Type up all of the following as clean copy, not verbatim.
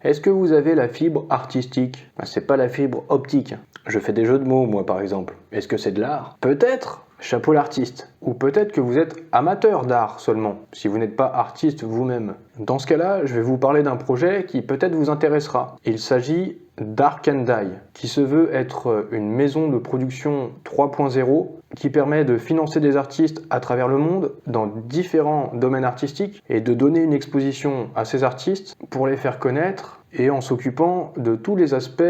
Est-ce que vous avez la fibre artistique? C'est pas la fibre optique. Je fais des jeux de mots, moi, par exemple. Est-ce que c'est de l'art? Peut-être. Chapeau l'artiste. Ou peut-être que vous êtes amateur d'art seulement, si vous n'êtes pas artiste vous-même. Dans ce cas-là, je vais vous parler d'un projet qui peut-être vous intéressera. Il s'agit d'Ark & Die, qui se veut être une maison de production 3.0 qui permet de financer des artistes à travers le monde dans différents domaines artistiques et de donner une exposition à ces artistes pour les faire connaître et en s'occupant de tous les aspects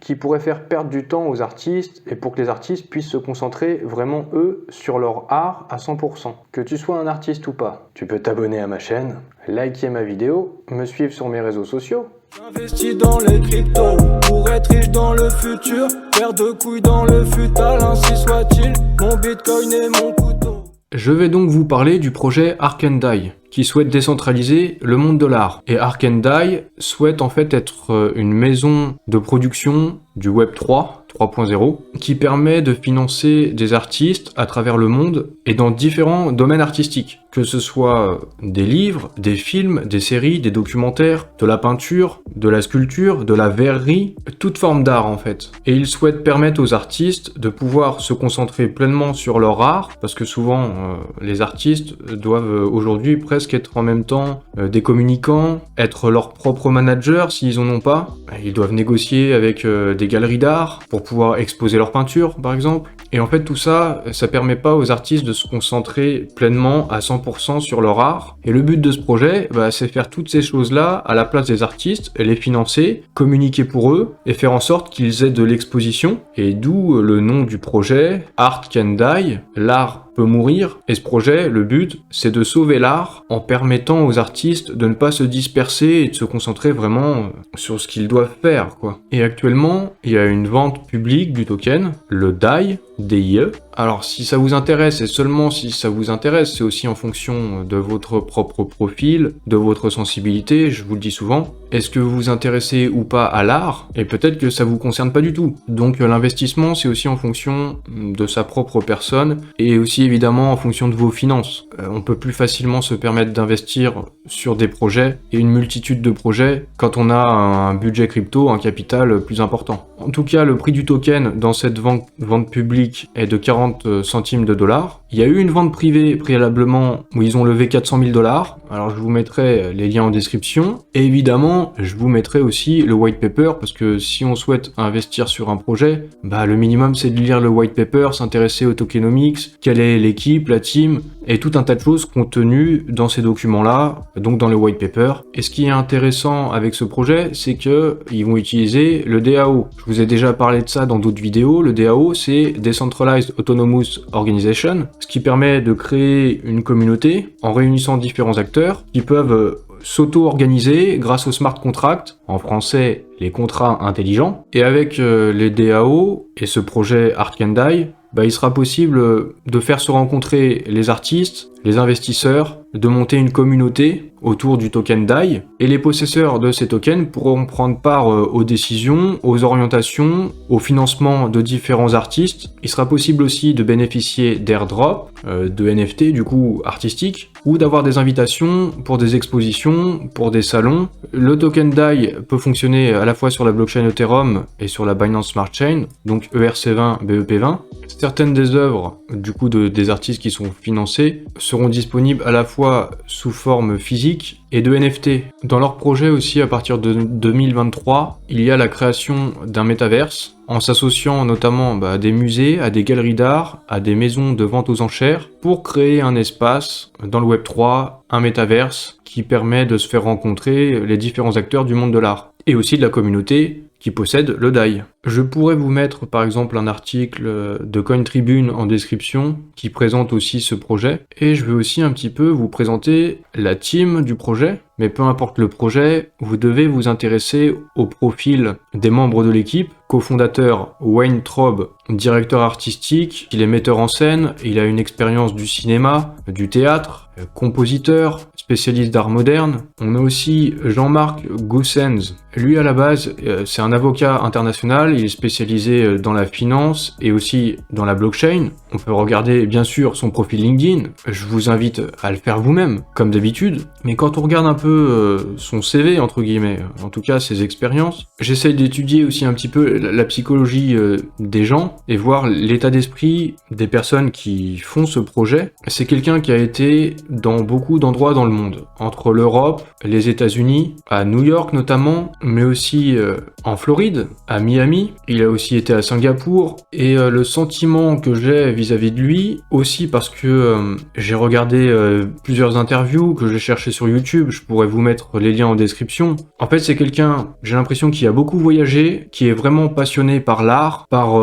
qui pourraient faire perdre du temps aux artistes et pour que les artistes puissent se concentrer vraiment, eux, sur leur art à 100%. Que tu sois un artiste ou pas, tu peux t'abonner à ma chaîne, liker ma vidéo, me suivre sur mes réseaux sociaux. J'investis dans les cryptos pour être riche dans le futur, faire de couilles dans le futal, ainsi soit-il, mon bitcoin et mon couteau. Je vais donc vous parler du projet Ark & Die, qui souhaite décentraliser le monde de l'art. Et Ark & Die souhaite en fait être une maison de production du Web 3.0, qui permet de financer des artistes à travers le monde et dans différents domaines artistiques. Que ce soit des livres, des films, des séries, des documentaires, de la peinture, de la sculpture, de la verrerie, toute forme d'art en fait. Et ils souhaitent permettre aux artistes de pouvoir se concentrer pleinement sur leur art, parce que souvent les artistes doivent aujourd'hui presque être en même temps des communicants, être leurs propres managers s'ils en ont pas. Ils doivent négocier avec des galeries d'art pour pouvoir exposer leurs peintures par exemple. Et en fait tout ça, ça permet pas aux artistes de se concentrer pleinement à 100% sur leur art. Et le but de ce projet, c'est faire toutes ces choses-là à la place des artistes, les financer, communiquer pour eux et faire en sorte qu'ils aient de l'exposition. Et d'où le nom du projet, Ark & Die, l'art peut mourir. Et ce projet, le but, c'est de sauver l'art en permettant aux artistes de ne pas se disperser et de se concentrer vraiment sur ce qu'ils doivent faire, quoi. Et actuellement, il y a une vente publique du token, le DIE, DIE. Alors si ça vous intéresse, et seulement si ça vous intéresse, c'est aussi en fonction de votre propre profil, de votre sensibilité, je vous le dis souvent. Est-ce que vous vous intéressez ou pas à l'art? Et peut-être que ça vous concerne pas du tout. Donc l'investissement, c'est aussi en fonction de sa propre personne, et aussi évidemment en fonction de vos finances. On peut plus facilement se permettre d'investir sur des projets, et une multitude de projets, quand on a un budget crypto, un capital plus important. En tout cas, le prix du token dans cette vente publique est de 40 centimes de dollars. Il y a eu une vente privée préalablement où ils ont levé 400 000 dollars. Alors je vous mettrai les liens en description. Et évidemment, je vous mettrai aussi le white paper parce que si on souhaite investir sur un projet, le minimum c'est de lire le white paper, s'intéresser au tokenomics, quelle est l'équipe, la team, et tout un tas de choses contenues dans ces documents-là, donc dans le white paper. Et ce qui est intéressant avec ce projet, c'est que ils vont utiliser le DAO. Je vous ai déjà parlé de ça dans d'autres vidéos. Le DAO, c'est Decentralized Autonomous Organization, ce qui permet de créer une communauté en réunissant différents acteurs qui peuvent s'auto-organiser grâce au smart contract, en français les contrats intelligents. Et avec les DAO et ce projet Ark & Die, il sera possible de faire se rencontrer les artistes, les investisseurs, de monter une communauté autour du token DAI, et les possesseurs de ces tokens pourront prendre part aux décisions, aux orientations, au financement de différents artistes. Il sera possible aussi de bénéficier d'airdrop, de NFT du coup artistiques, ou d'avoir des invitations pour des expositions, pour des salons. Le token DAI peut fonctionner à la fois sur la blockchain Ethereum et sur la Binance Smart Chain, donc ERC20, BEP20. Certaines des œuvres du coup des artistes qui sont financés seront disponibles à la fois sous forme physique et de NFT. Dans leur projet aussi, à partir de 2023, il y a la création d'un métaverse, en s'associant notamment à des musées, à des galeries d'art, à des maisons de vente aux enchères, pour créer un espace dans le Web3, un métaverse, qui permet de se faire rencontrer les différents acteurs du monde de l'art, et aussi de la communauté qui possède le DAI. Je pourrais vous mettre par exemple un article de CoinTribune en description qui présente aussi ce projet, et je vais aussi un petit peu vous présenter la team du projet. Mais peu importe le projet, vous devez vous intéresser au profil des membres de l'équipe. Cofondateur Wayne Traub, directeur artistique, il est metteur en scène, il a une expérience du cinéma, du théâtre, compositeur, spécialiste d'art moderne. On a aussi Jean-Marc Goossens. Lui, à la base, c'est un avocat international, il est spécialisé dans la finance et aussi dans la blockchain. On peut regarder bien sûr son profil LinkedIn, je vous invite à le faire vous-même, comme d'habitude. Mais quand on regarde un peu son CV, entre guillemets, en tout cas ses expériences, j'essaye d'étudier aussi un petit peu la psychologie des gens et voir l'état d'esprit des personnes qui font ce projet. C'est quelqu'un qui a été dans beaucoup d'endroits dans le monde, entre l'Europe, les États-Unis, à New York notamment, mais aussi en Floride, à Miami. Il a aussi été à Singapour, et le sentiment que j'ai vis-à-vis de lui, aussi parce que j'ai regardé plusieurs interviews que j'ai cherchées sur YouTube, je pourrais vous mettre les liens en description. En fait, c'est quelqu'un, j'ai l'impression, qui a beaucoup voyagé, qui est vraiment passionné par l'art, par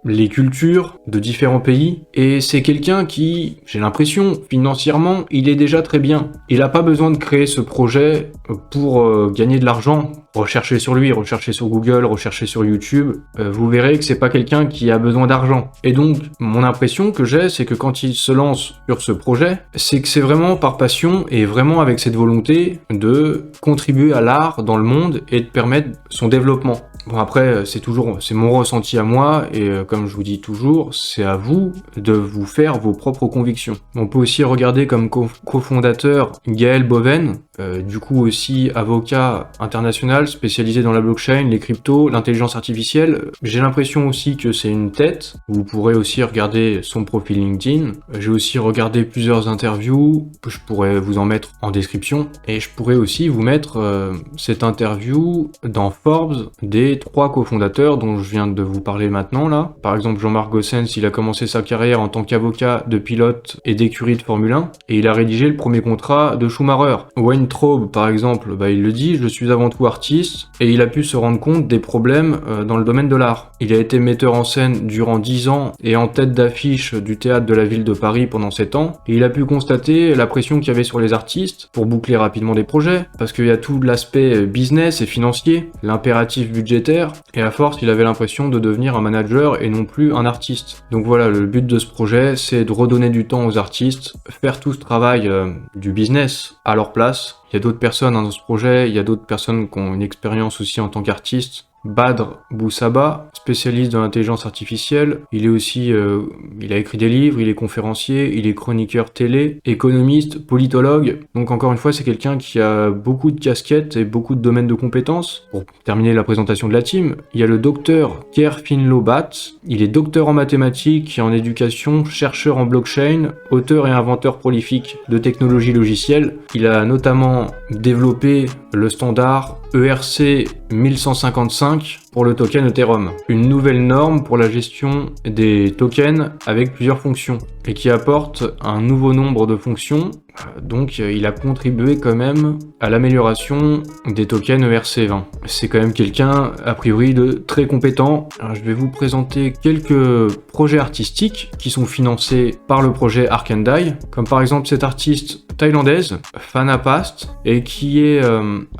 les cultures de différents pays, et c'est quelqu'un qui, j'ai l'impression, financièrement, il est déjà très bien. Il n'a pas besoin de créer ce projet pour gagner de l'argent. Recherchez sur lui, recherchez sur Google, recherchez sur YouTube, vous verrez que c'est pas quelqu'un qui a besoin d'argent. Et donc, mon impression que j'ai, c'est que quand il se lance sur ce projet, c'est que c'est vraiment par passion et vraiment avec cette volonté de contribuer à l'art dans le monde et de permettre son développement. Bon, après, c'est mon ressenti à moi, et comme je vous dis toujours, c'est à vous de vous faire vos propres convictions. On peut aussi regarder comme cofondateur Gaël Boven, du coup aussi avocat international spécialisé dans la blockchain, les cryptos, l'intelligence artificielle. J'ai l'impression aussi que c'est une tête. Vous pourrez aussi regarder son profil LinkedIn. J'ai aussi regardé plusieurs interviews, je pourrais vous en mettre en description, et je pourrais aussi vous mettre cette interview dans Forbes des 3 cofondateurs dont je viens de vous parler maintenant là. Par exemple, Jean-Marc Goossens, il a commencé sa carrière en tant qu'avocat de pilote et d'écurie de Formule 1, et il a rédigé le premier contrat de Schumacher. Wayne Traub, par exemple, il le dit, je suis avant tout artiste, et il a pu se rendre compte des problèmes dans le domaine de l'art. Il a été metteur en scène durant 10 ans et en tête d'affiche du théâtre de la ville de Paris pendant 7 ans, et il a pu constater la pression qu'il y avait sur les artistes pour boucler rapidement des projets, parce qu'il y a tout l'aspect business et financier, l'impératif budgétaire, et à force il avait l'impression de devenir un manager et non plus un artiste. Donc voilà, le but de ce projet, c'est de redonner du temps aux artistes, faire tout ce travail du business à leur place. Il y a d'autres personnes dans ce projet, il y a d'autres personnes qui ont une expérience aussi en tant qu'artiste. Badr Boussaba, spécialiste de l'intelligence artificielle, il est aussi, il a écrit des livres, il est conférencier, il est chroniqueur télé, économiste, politologue. Donc encore une fois, c'est quelqu'un qui a beaucoup de casquettes et beaucoup de domaines de compétences. Pour terminer la présentation de la team, il y a le docteur Pierre Finlo-Bat, il est docteur en mathématiques et en éducation, chercheur en blockchain, auteur et inventeur prolifique de technologies logicielles. Il a notamment développé le standard ERC 1155 pour le token Ethereum, une nouvelle norme pour la gestion des tokens avec plusieurs fonctions, et qui apporte un nouveau nombre de fonctions. Donc il a contribué quand même à l'amélioration des tokens ERC20. C'est quand même quelqu'un a priori de très compétent. Alors, je vais vous présenter quelques projets artistiques qui sont financés par le projet Arkandai, comme par exemple cette artiste thaïlandaise, Fana Past, et qui est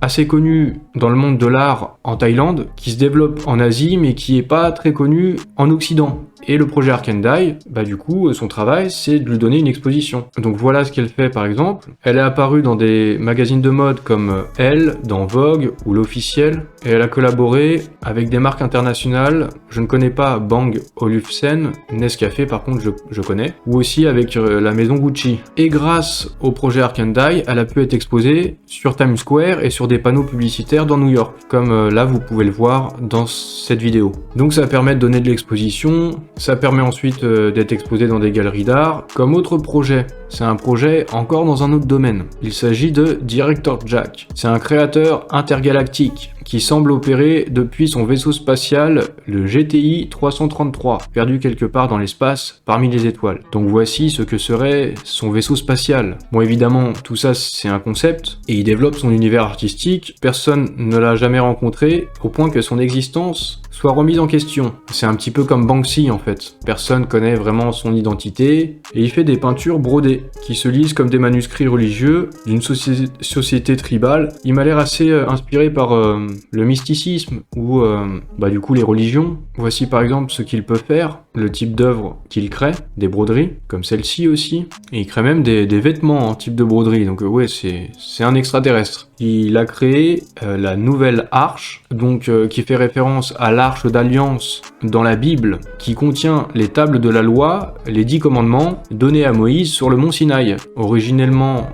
assez connue dans le monde de l'art en Thaïlande, qui se développe en Asie mais qui est pas très connue en Occident. Et le projet Arkandai, du coup, son travail, c'est de lui donner une exposition. Donc voilà ce qu'elle fait par exemple. Elle est apparue dans des magazines de mode comme Elle, dans Vogue ou L'Officiel, et elle a collaboré avec des marques internationales. Je ne connais pas Bang Olufsen, Nescafé par contre je connais, ou aussi avec la maison Gucci. Et grâce au projet Arkandai, elle a pu être exposée sur Times Square et sur des panneaux publicitaires dans New York, comme là vous pouvez le voir dans cette vidéo. Donc ça permet de donner de l'exposition. Ça permet ensuite d'être exposé dans des galeries d'art. Comme autre projet, c'est un projet encore dans un autre domaine. Il s'agit de Director Jack. C'est un créateur intergalactique qui semble opérer depuis son vaisseau spatial, le GTI 333, perdu quelque part dans l'espace parmi les étoiles. Donc voici ce que serait son vaisseau spatial. Bon évidemment, tout ça c'est un concept, et il développe son univers artistique. Personne ne l'a jamais rencontré, au point que son existence soit remise en question. C'est un petit peu comme Banksy en fait. Personne connaît vraiment son identité, et il fait des peintures brodées, qui se lisent comme des manuscrits religieux d'une société tribale. Il m'a l'air assez inspiré par le mysticisme ou du coup les religions. Voici par exemple ce qu'il peut faire, le type d'œuvre qu'il crée, des broderies, comme celle-ci aussi. Et il crée même des vêtements en type de broderie, donc ouais, c'est un extraterrestre. Il a créé la nouvelle arche, donc qui fait référence à l'arche d'alliance dans la Bible, qui contient les tables de la loi, les 10 commandements donnés à Moïse sur le mont Sinaï. Originellement,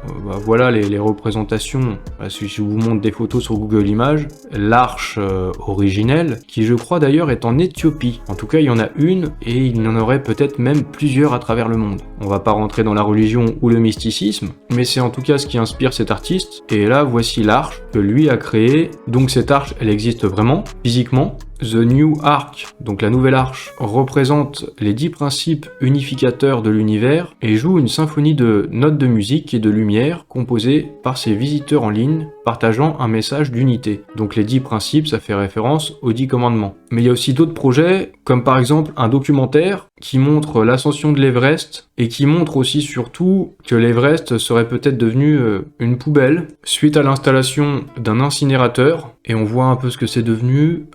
voilà les représentations, si je vous montre des photos sur Google Images, l'arche originelle, qui je crois d'ailleurs est en Éthiopie. En tout cas, il y en a une et il y en aurait peut-être même plusieurs à travers le monde. On va pas rentrer dans la religion ou le mysticisme, mais c'est en tout cas ce qui inspire cet artiste. Et là, voici l'arche que lui a créée. Donc cette arche, elle existe vraiment, physiquement. The New Ark, donc la nouvelle arche, représente les 10 principes unificateurs de l'univers et joue une symphonie de notes de musique et de lumière composées par ses visiteurs en ligne, partageant un message d'unité. Donc les 10 principes, ça fait référence aux 10 commandements. Mais il y a aussi d'autres projets, comme par exemple un documentaire qui montre l'ascension de l'Everest et qui montre aussi surtout que l'Everest serait peut-être devenu une poubelle suite à l'installation d'un incinérateur. Et on voit un peu ce que c'est devenu.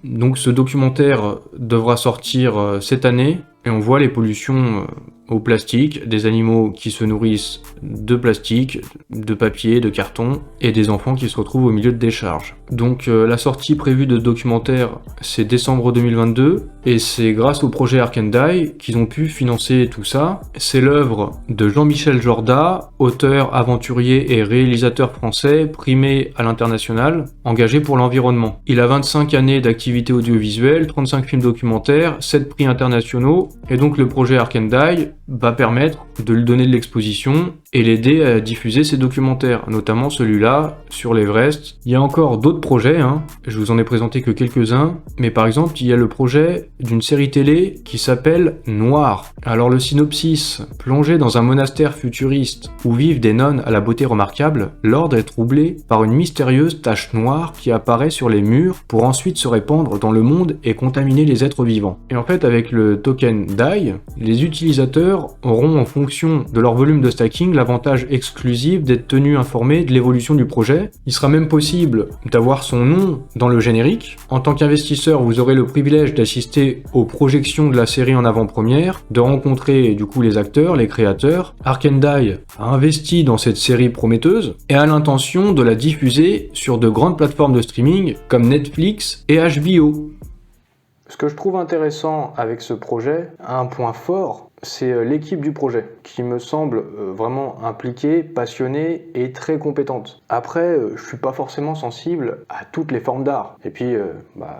Donc ce documentaire devra sortir cette année et on voit les pollutions au plastique, des animaux qui se nourrissent de plastique, de papier, de carton et des enfants qui se retrouvent au milieu de décharges. Donc la sortie prévue de ce documentaire c'est décembre 2022 et c'est grâce au projet Ark and Die qu'ils ont pu financer tout ça. C'est l'œuvre de Jean-Michel Jorda, auteur, aventurier et réalisateur français primé à l'international, engagé pour l'environnement. Il a 25 années d'activité audiovisuelle, 35 films documentaires, 7 prix internationaux et donc le projet Ark and Die va permettre de lui donner de l'exposition et l'aider à diffuser ses documentaires, notamment celui-là sur l'Everest. Il y a encore d'autres projets, je vous en ai présenté que quelques-uns, mais par exemple il y a le projet d'une série télé qui s'appelle Noir. Alors le synopsis, plongé dans un monastère futuriste où vivent des nonnes à la beauté remarquable, l'ordre est troublé par une mystérieuse tache noire qui apparaît sur les murs pour ensuite se répandre dans le monde et contaminer les êtres vivants. Et en fait avec le token DAI, les utilisateurs auront en fonction de leur volume de stacking l'avantage exclusif d'être tenus informés de l'évolution du projet. Il sera même possible d'avoir son nom dans le générique. En tant qu'investisseur, vous aurez le privilège d'assister aux projections de la série en avant-première, de rencontrer du coup les acteurs, les créateurs. Ark and Die a investi dans cette série prometteuse et a l'intention de la diffuser sur de grandes plateformes de streaming comme Netflix et HBO. Ce que je trouve intéressant avec ce projet, un point fort, c'est l'équipe du projet, qui me semble vraiment impliquée, passionnée et très compétente. Après, je suis pas forcément sensible à toutes les formes d'art. Et puis,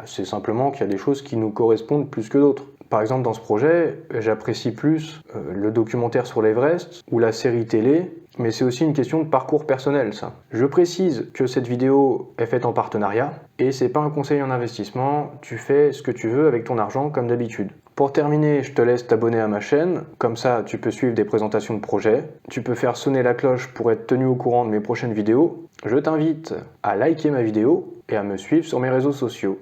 c'est simplement qu'il y a des choses qui nous correspondent plus que d'autres. Par exemple, dans ce projet, j'apprécie plus le documentaire sur l'Everest ou la série télé, mais c'est aussi une question de parcours personnel, ça. Je précise que cette vidéo est faite en partenariat, et c'est pas un conseil en investissement, tu fais ce que tu veux avec ton argent comme d'habitude. Pour terminer, je te laisse t'abonner à ma chaîne, comme ça tu peux suivre des présentations de projets, tu peux faire sonner la cloche pour être tenu au courant de mes prochaines vidéos, je t'invite à liker ma vidéo et à me suivre sur mes réseaux sociaux.